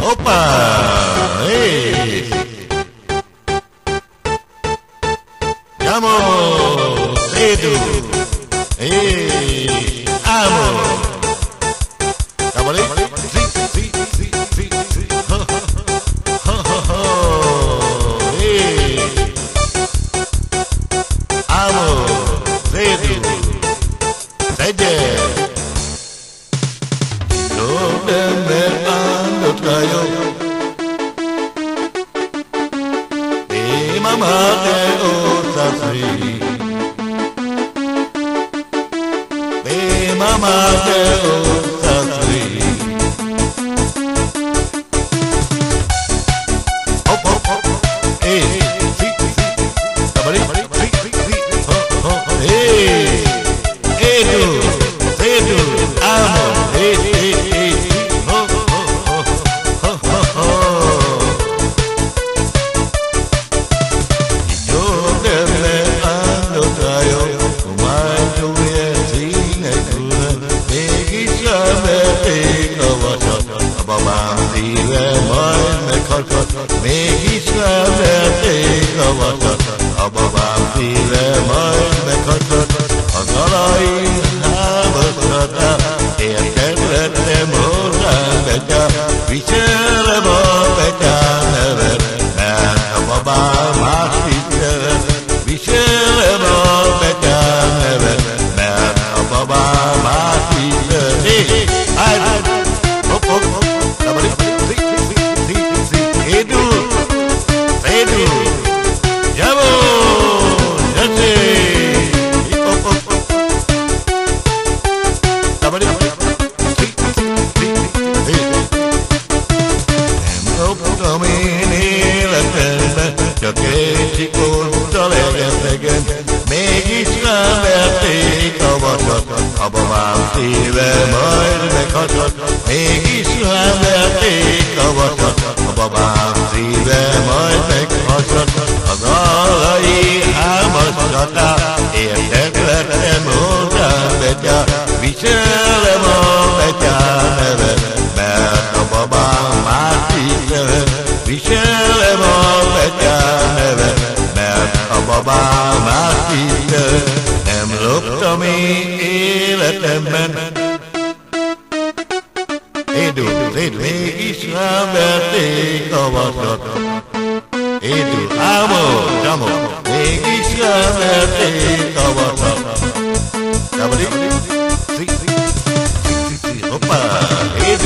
Opa! Ei! Amo! Cedo! Ei! Amo! Tamo ali? Sim. Ei! Amo! Cedo! Sede! Mama de Otasri, be Mama de Otasri. Hop, hey, si, tabari, hey, Edu, amo, mégis leverték a vasat, a babám szíve majd meghatott, a zalai háborúsatát, érted lettem hozzám betyár, viselem a betyár nevet, mert a babám más tisztelet, viselem a betyár nevet, mert a babám más tisztelet. Hopp, csak egy csikorta legetegen, mégis ráverték a vasat, a babám szíve majd meghatott, mégis ráverték a vasat, a babám szíve majd meghatott, az alai álmazsatát, érted lettem hozzám betyár, viselem a betyár nevet, mert a babám más tisztelet, viselem a betyár nevet, mert a babám más tisztelet, nem loptam én életemben. Édu, mégis ráverték a vasat. Édu, ámo, mégis ráverték a vasat. Hoppá, Édu.